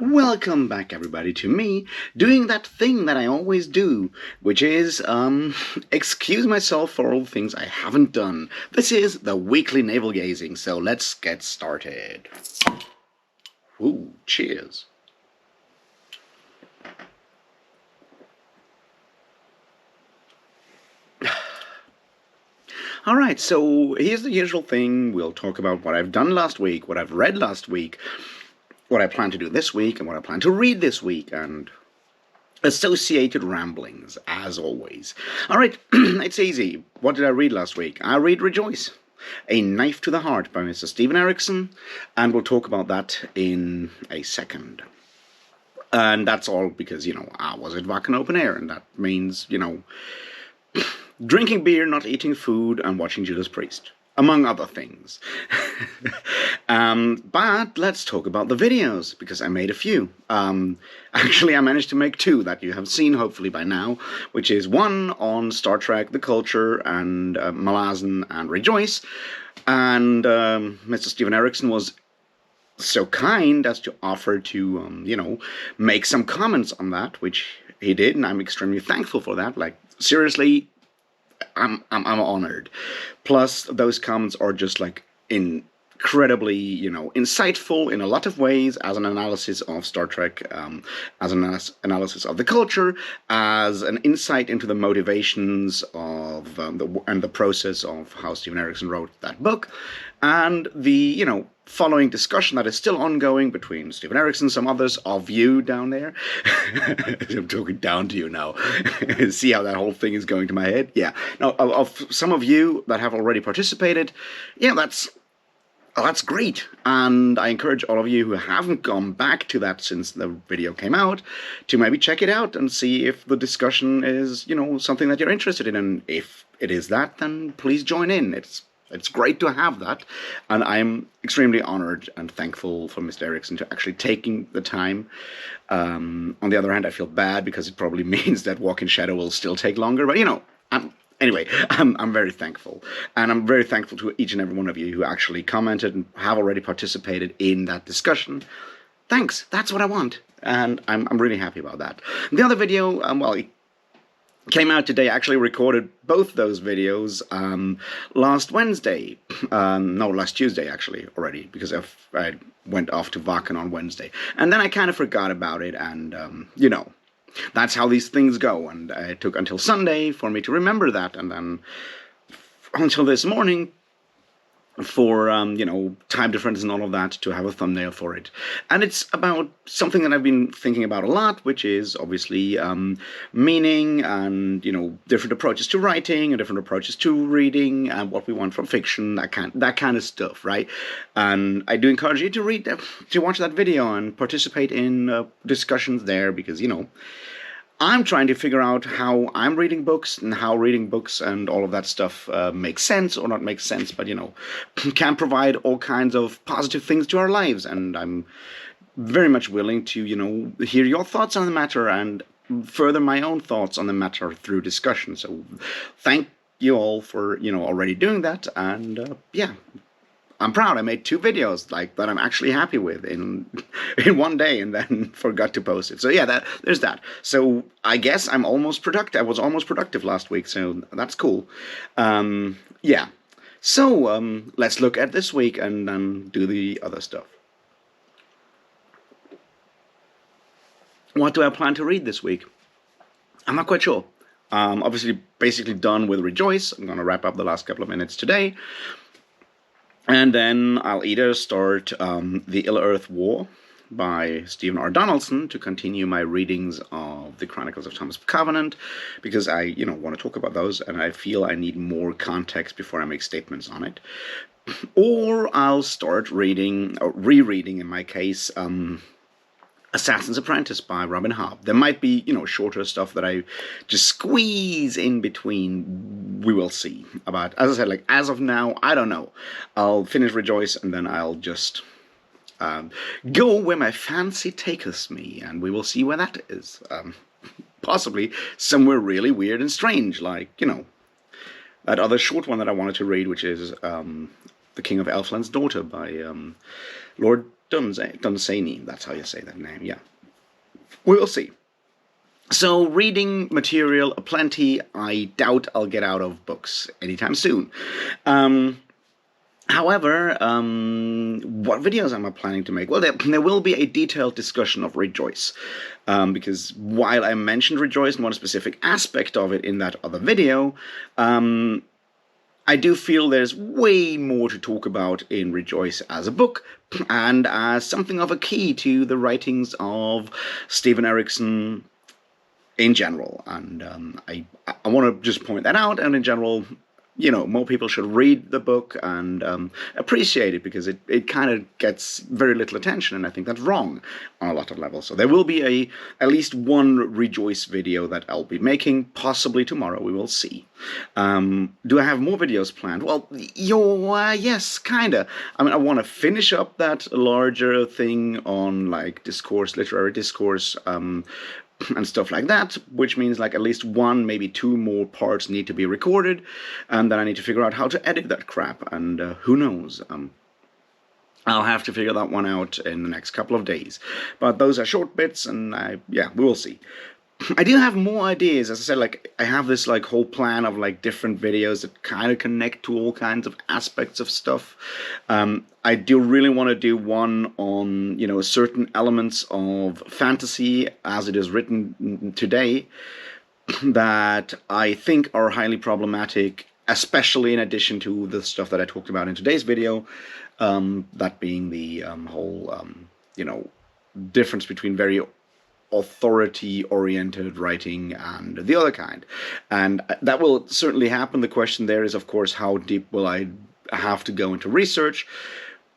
Welcome back, everybody, to me doing that thing that I always do, which is, excuse myself for all the things I haven't done. This is the weekly navel-gazing, so let's get started. Ooh, cheers. Alright, so here's the usual thing. We'll talk about what I've done last week, what I've read last week, what I plan to do this week, and what I plan to read this week, and associated ramblings, as always. Alright, it's easy. What did I read last week? I read Rejoice, A Knife to the Heart by Mr. Steven Erikson, and we'll talk about that in a second. And that's all because, I was at Wacken Open Air, and that means, drinking beer, not eating food, and watching Judas Priest, among other things. But let's talk about the videos, because I made a few. Actually, I managed to make two that you have seen, hopefully, by now, which is one on Star Trek, the culture, and Malazan and Rejoice. And Mr. Steven Erikson was so kind as to offer to, make some comments on that, which he did, and I'm extremely thankful for that. Like, seriously, I'm honored. Plus, those comments are just like incredibly, insightful in a lot of ways, as an analysis of Star Trek, as an analysis of the culture, as an insight into the motivations of the process of how Steven Erikson wrote that book, and the following discussion that is still ongoing between Steven Erikson, some others of you down there. I'm talking down to you now. See how that whole thing is going to my head? Yeah. Now, of some of you that have already participated, yeah, that's great. And I encourage all of you who haven't gone back to that since the video came out to maybe check it out and see if the discussion is, something that you're interested in. And if it is that, then please join in. It's great to have that, and I'm extremely honored and thankful for Mr. Erikson to actually taking the time. On the other hand, I feel bad because it probably means that Walk in Shadow will still take longer, but I'm very thankful, and I'm very thankful to each and every one of you who actually commented and have already participated in that discussion. Thanks, that's what I want, and I'm really happy about that. The other video, it came out today. I actually recorded both those videos last Wednesday. No, last Tuesday, actually, already, because I went off to Wacken on Wednesday. And then I kind of forgot about it, and, that's how these things go. And it took until Sunday for me to remember that, and then until this morning for, time difference and all of that, to have a thumbnail for it. And it's about something that I've been thinking about a lot, which is obviously meaning and, different approaches to writing and different approaches to reading and what we want from fiction, that kind of stuff, right? And I do encourage you to watch that video and participate in discussions there, because, I'm trying to figure out how I'm reading books and how reading books and all of that stuff makes sense or not makes sense, but, can provide all kinds of positive things to our lives. And I'm very much willing to, hear your thoughts on the matter and further my own thoughts on the matter through discussion. So thank you all for, already doing that. And yeah. I'm proud. I made two videos that I'm actually happy with in one day, and then forgot to post it. So yeah, there's that. So I guess I'm almost productive. I was almost productive last week, so that's cool. Yeah. So let's look at this week and then do the other stuff. What do I plan to read this week? I'm not quite sure. Obviously, basically done with Rejoice. I'm going to wrap up the last couple of minutes today. And then I'll either start The Ill-Earth War by Stephen R. Donaldson to continue my readings of the Chronicles of Thomas Covenant, because I, want to talk about those, and I feel I need more context before I make statements on it. Or I'll start reading, or rereading in my case, Assassin's Apprentice by Robin Hobb. There might be, shorter stuff that I just squeeze in between. We will see. About, as I said, as of now, I don't know. I'll finish Rejoice, and then I'll just go where my fancy taketh me, and we will see where that is. Possibly somewhere really weird and strange, that other short one that I wanted to read, which is The King of Elfland's Daughter by Lord Dunsany, that's how you say that name, yeah. We'll see. So, reading material aplenty. I doubt I'll get out of books anytime soon. Um, However, what videos am I planning to make? Well, there will be a detailed discussion of Rejoice, because while I mentioned Rejoice and one specific aspect of it in that other video, I do feel there's way more to talk about in Rejoice as a book and as something of a key to the writings of Stephen Erickson in general. And I want to just point that out. And in general, more people should read the book and appreciate it, because it kind of gets very little attention, and I think that's wrong on a lot of levels. So there will be at least one Rejoice video that I'll be making, possibly tomorrow, we will see. Do I have more videos planned? Well, yes, kinda. I mean, I want to finish up that larger thing on, like, discourse, literary discourse, and stuff like that, which means like at least one, maybe two more parts need to be recorded, and then I need to figure out how to edit that crap, and who knows. I'll have to figure that one out in the next couple of days. But those are short bits, and we will see. I do have more ideas. As I said, like, I have this like whole plan of like different videos that kind of connect to all kinds of aspects of stuff. I do really want to do one on, certain elements of fantasy as it is written today that I think are highly problematic, especially in addition to the stuff that I talked about in today's video, that being the whole, difference between very authority-oriented writing and the other kind. And that will certainly happen. The question there is, of course, how deep will I have to go into research?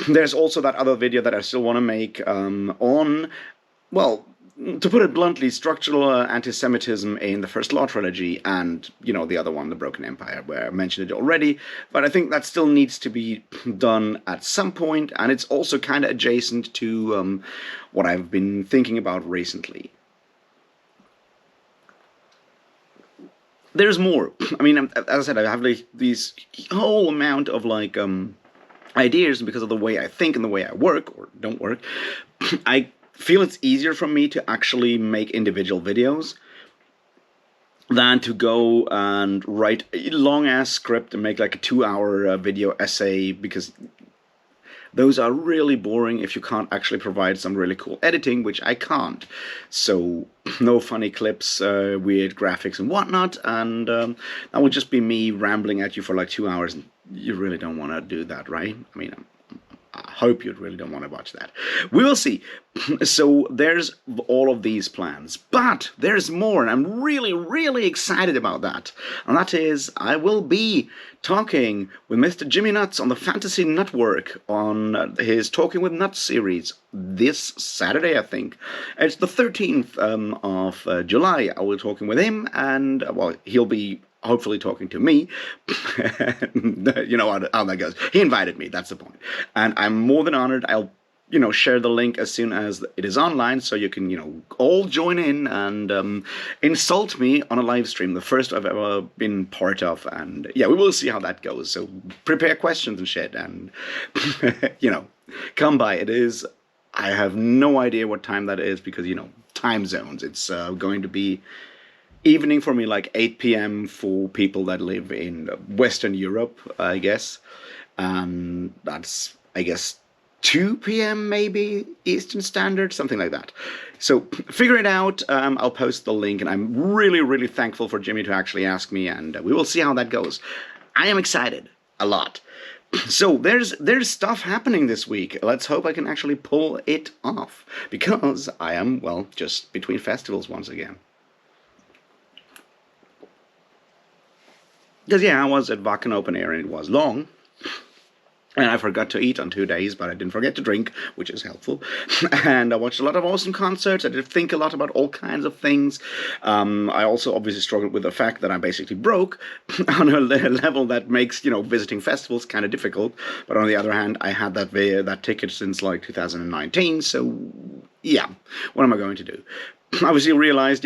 There's also that other video that I still want to make on, well, to put it bluntly, structural anti-Semitism in the First Law trilogy, and, the other one, The Broken Empire, where I mentioned it already, but I think that still needs to be done at some point, and it's also kind of adjacent to what I've been thinking about recently. There's more. I mean, as I said, I have like these whole amount of like ideas, because of the way I think and the way I work, or don't work, I feel it's easier for me to actually make individual videos than to go and write a long-ass script and make like a 2-hour video essay, because those are really boring if you can't actually provide some really cool editing, which I can't. So no funny clips, weird graphics and whatnot, and that would just be me rambling at you for like 2 hours. You really don't want to do that, right? I mean, I hope you really don't want to watch that. We will see. So there's all of these plans. But there's more, and I'm really, really excited about that. And that is, I will be talking with Mr. Jimmy Nuts on the Fantasy Network on his Talking with Nuts series this Saturday, I think. It's the 13th of July. I will be talking with him, and, well, he'll be hopefully talking to me. You know how that goes. He invited me, that's the point. And I'm more than honored. I'll, share the link as soon as it is online, so you can, all join in and insult me on a live stream, the first I've ever been part of. And yeah, we will see how that goes. So prepare questions and shit, and, come by. It is, I have no idea what time that is, because, time zones. It's going to be evening for me, like 8 p.m. for people that live in Western Europe, I guess. That's, I guess, 2 p.m. maybe Eastern Standard, something like that. So figure it out. I'll post the link, and I'm really, really thankful for Jimmy to actually ask me, and we will see how that goes. I am excited a lot. So there's stuff happening this week. Let's hope I can actually pull it off, because I am, well, just between festivals once again. Because, yeah, I was at Wacken Open Air, and it was long. And I forgot to eat on 2 days, but I didn't forget to drink, which is helpful. And I watched a lot of awesome concerts. I did think a lot about all kinds of things. I also obviously struggled with the fact that I'm basically broke on a level that makes, visiting festivals kind of difficult. But on the other hand, I had that ticket since, like, 2019, so, yeah, what am I going to do? Obviously realized,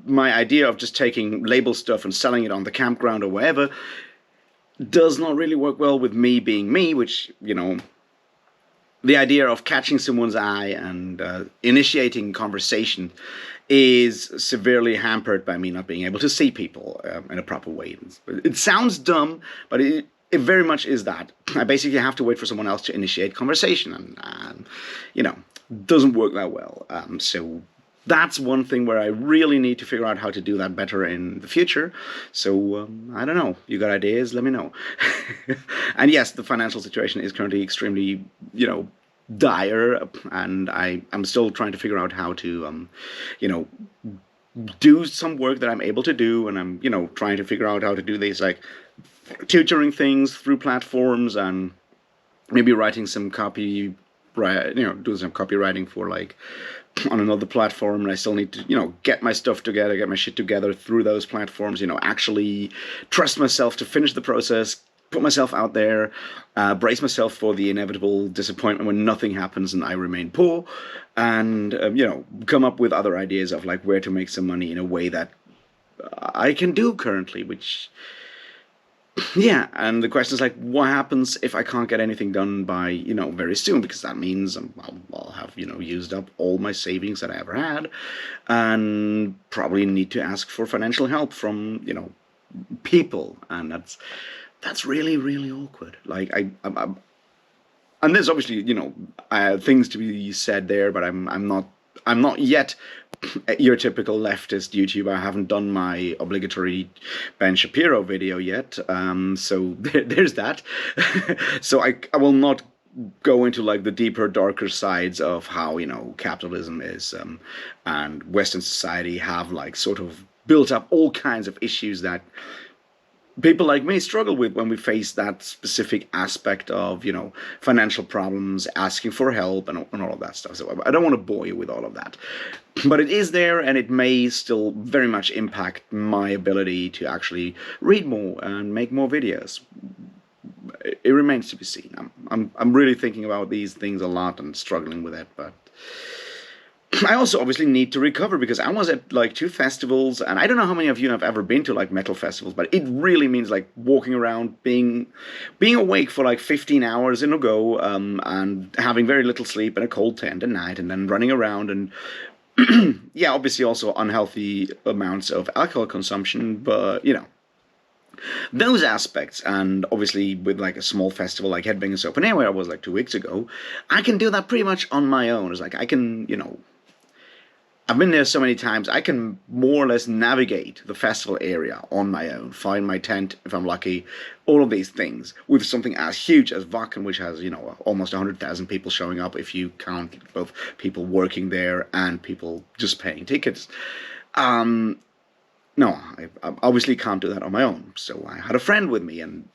my idea of just taking label stuff and selling it on the campground or wherever does not really work well with me being me, which, the idea of catching someone's eye and initiating conversation is severely hampered by me not being able to see people in a proper way. It sounds dumb, but it very much is that. I basically have to wait for someone else to initiate conversation, and you know, doesn't work that well. So that's one thing where I really need to figure out how to do that better in the future. So I don't know. You got ideas? Let me know. And yes, the financial situation is currently extremely, dire, and I'm still trying to figure out how to, do some work that I'm able to do, and I'm, trying to figure out how to do these like tutoring things through platforms, and maybe writing some copy, do some copywriting for like on another platform. And I still need to, get my stuff together, get my shit together through those platforms, actually trust myself to finish the process, put myself out there, brace myself for the inevitable disappointment when nothing happens and I remain poor, and, come up with other ideas of like where to make some money in a way that I can do currently, which, yeah. And the question is like, what happens if I can't get anything done by, very soon? Because that means I'll have, used up all my savings that I ever had, and probably need to ask for financial help from, people. And that's really, really awkward. Like and there's obviously, things to be said there, but I'm not yet your typical leftist YouTuber. I haven't done my obligatory Ben Shapiro video yet, so there's that. So I will not go into like the deeper, darker sides of how capitalism is, and Western society have like sort of built up all kinds of issues that people like me struggle with when we face that specific aspect of, financial problems, asking for help, and all of that stuff. So I don't want to bore you with all of that. But it is there, and it may still very much impact my ability to actually read more and make more videos. It remains to be seen. I'm really thinking about these things a lot and struggling with it, but I also obviously need to recover, because I was at like 2 festivals, and I don't know how many of you have ever been to like metal festivals, but it really means like walking around, being awake for like 15 hours in a go, and having very little sleep in a cold tent at night, and then running around, and yeah, obviously also unhealthy amounts of alcohol consumption, but those aspects. And obviously with like a small festival like Headbangers Open Air, where I was like 2 weeks ago, I can do that pretty much on my own. It's like I can, I've been there so many times, I can more or less navigate the festival area on my own, find my tent if I'm lucky, all of these things, with something as huge as Wacken, which has, almost 100,000 people showing up if you count both people working there and people just paying tickets. No, I obviously can't do that on my own. So I had a friend with me, and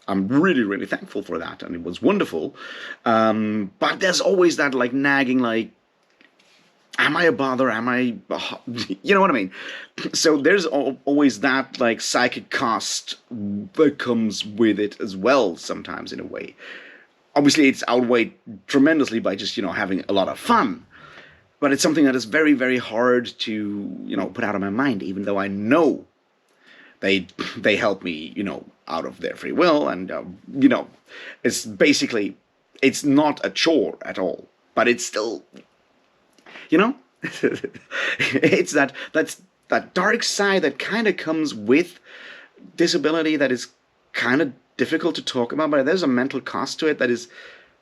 I'm really, really thankful for that, and it was wonderful. But there's always that like nagging, like, am I a bother? Am I, you know what I mean? So there's always that like psychic cost that comes with it as well, sometimes, in a way. Obviously, it's outweighed tremendously by just, having a lot of fun. But it's something that is very, very hard to, put out of my mind, even though I know they help me, out of their free will. And, it's basically, it's not a chore at all, but it's still, it's that dark side that kind of comes with disability that is kind of difficult to talk about, but there's a mental cost to it that is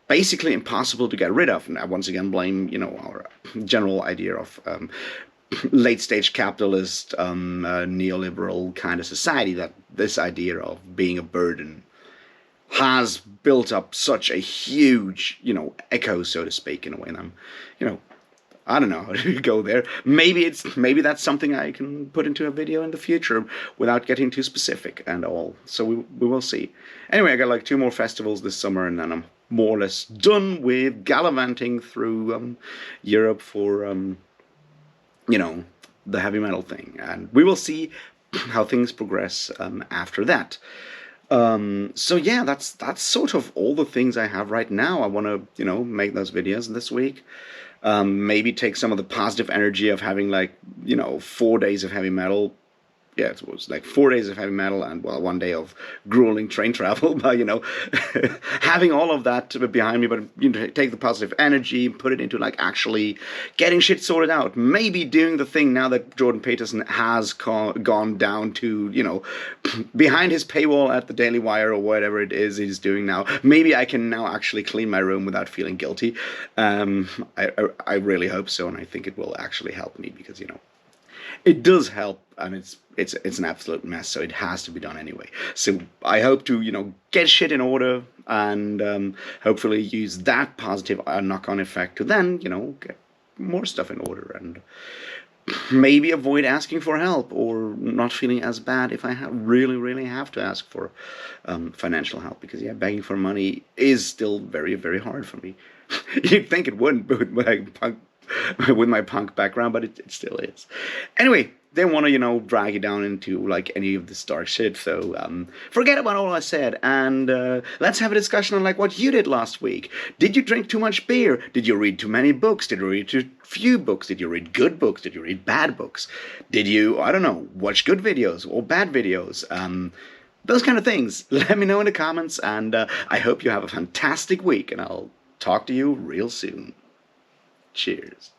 basically impossible to get rid of. And I once again blame, our general idea of late-stage capitalist, neoliberal kind of society, that this idea of being a burden has built up such a huge, echo, so to speak, in a way. And I'm, I don't know how to go there. Maybe that's something I can put into a video in the future without getting too specific and all. So we will see. Anyway, I got like 2 more festivals this summer, and then I'm more or less done with gallivanting through Europe for the heavy metal thing, and we will see how things progress after that. So yeah, that's sort of all the things I have right now. I want to make those videos this week. Maybe take some of the positive energy of having like 4 days of heavy metal yeah, it was like 4 days of heavy metal and, well, 1 day of grueling train travel. But, having all of that behind me, but, take the positive energy, put it into like actually getting shit sorted out. Maybe doing the thing now that Jordan Peterson has gone down to, behind his paywall at the Daily Wire or whatever it is he's doing now. Maybe I can now actually clean my room without feeling guilty. I really hope so, and I think it will actually help me because, it does help, and it's an absolute mess, so it has to be done anyway. So I hope to get shit in order, and hopefully use that positive knock-on effect to then get more stuff in order, and maybe avoid asking for help or not feeling as bad if I really have to ask for financial help, because begging for money is still very, very hard for me. You'd think it wouldn't, but with my punk background, but it still is. Anyway, they want to drag you down into like any of this dark shit, so forget about all I said, and let's have a discussion on like what you did last week. Did you drink too much beer? Did you read too many books? Did you read too few books? Did you read good books? Did you read bad books? Did you, I don't know, watch good videos or bad videos? Those kind of things. Let me know in the comments, and I hope you have a fantastic week, and I'll talk to you real soon. Cheers.